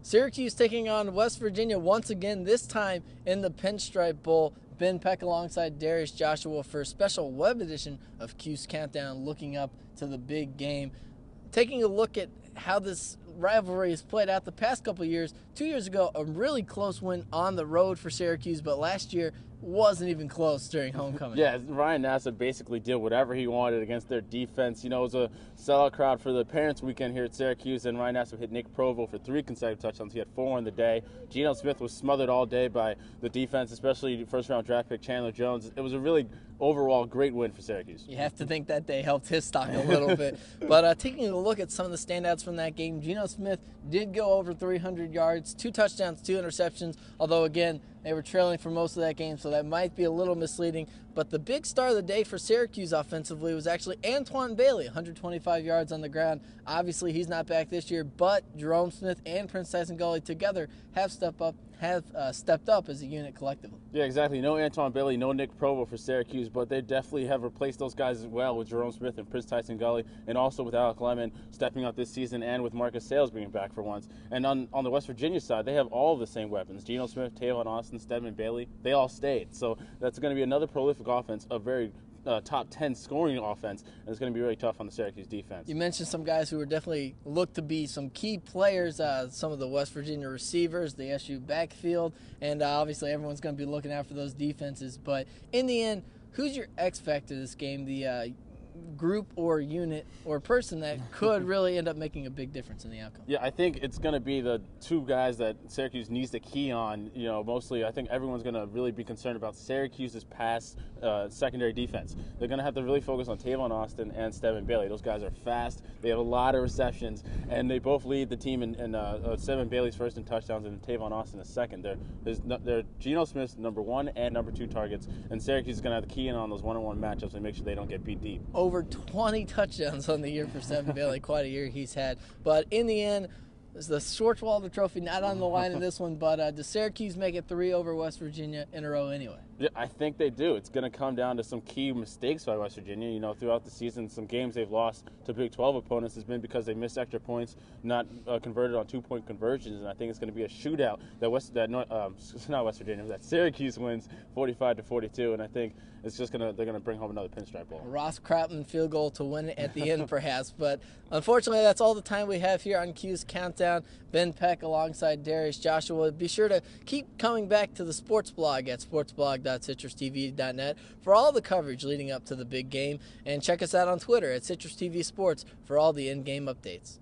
Syracuse taking on West Virginia once again, this time in the Pinstripe Bowl. Ben Peck alongside Darius Joshua for a special web edition of Cuse Countdown, looking up to the big game. Taking a look at how this rivalry has played out the past couple of years. 2 years ago, a really close win on the road for Syracuse, but last year wasn't even close during homecoming. Yeah, Ryan Nassib basically did whatever he wanted against their defense. You know, it was a sellout crowd for the Parents Weekend here at Syracuse, and Ryan Nassib hit Nick Provo for 3 consecutive touchdowns. He had 4 in the day. Geno Smith was smothered all day by the defense, especially first-round draft pick Chandler Jones. It was a really overall great win for Syracuse. You have to think that they helped his stock a little bit. But taking a look at some of the standouts from that game, Geno Smith did go over 300 yards, 2 touchdowns, 2 interceptions, although, again, they were trailing for most of that game, so that might be a little misleading. But the big star of the day for Syracuse offensively was actually Antoine Bailey, 125 yards on the ground. Obviously, he's not back this year, but Jerome Smith and Prince Tyson Gully together have stepped up as a unit collectively. Yeah, exactly. No Antoine Bailey, no Nick Provo for Syracuse, but they definitely have replaced those guys as well with Jerome Smith and Prince Tyson Gully, and also with Alec Lemon stepping up this season, and with Marcus Sales being back for once. And on the West Virginia side, they have all the same weapons. Geno Smith, Tavon Austin, Stedman Bailey, they all stayed. So that's going to be another prolific offense, a very top 10 scoring offense, and it's going to be really tough on the Syracuse defense. You mentioned some guys who were definitely looked to be some key players, some of the West Virginia receivers, the SU backfield, and obviously everyone's going to be looking out for those defenses. But in the end, who's your X factor this game, the group or unit or person that could really end up making a big difference in the outcome? Yeah, I think it's going to be the 2 guys that Syracuse needs to key on. You know, mostly I think everyone's going to really be concerned about Syracuse's pass secondary defense. They're going to have to really focus on Tavon Austin and Stedman Bailey. Those guys are fast. They have a lot of receptions, and they both lead the team in Stedman Bailey's first in touchdowns and Tavon Austin is second. They're Geno Smith's number 1 and number 2 targets, and Syracuse is going to have to key in on those one-on-one matchups and make sure they don't get beat deep. Over 20 touchdowns on the year for Stedman Bailey. Quite a year he's had. But in the end, it's the Schwartzwalder Trophy not on the line in this one, but does Syracuse make it 3 over West Virginia in a row anyway? Yeah, I think they do. It's going to come down to some key mistakes by West Virginia. You know, throughout the season, some games they've lost to Big 12 opponents has been because they missed extra points, not converted on 2-point conversions, and I think it's going to be a shootout that Syracuse wins 45-42, and I think it's just they're going to bring home another Pinstripe Bowl. A Ross Krautman field goal to win it at the end, perhaps. But unfortunately, that's all the time we have here on Cuse Countdown. Ben Peck alongside Darius Joshua. Be sure to keep coming back to the sports blog at sportsblog.citrustv.net for all the coverage leading up to the big game. And check us out on Twitter at Citrus TV Sports for all the in-game updates.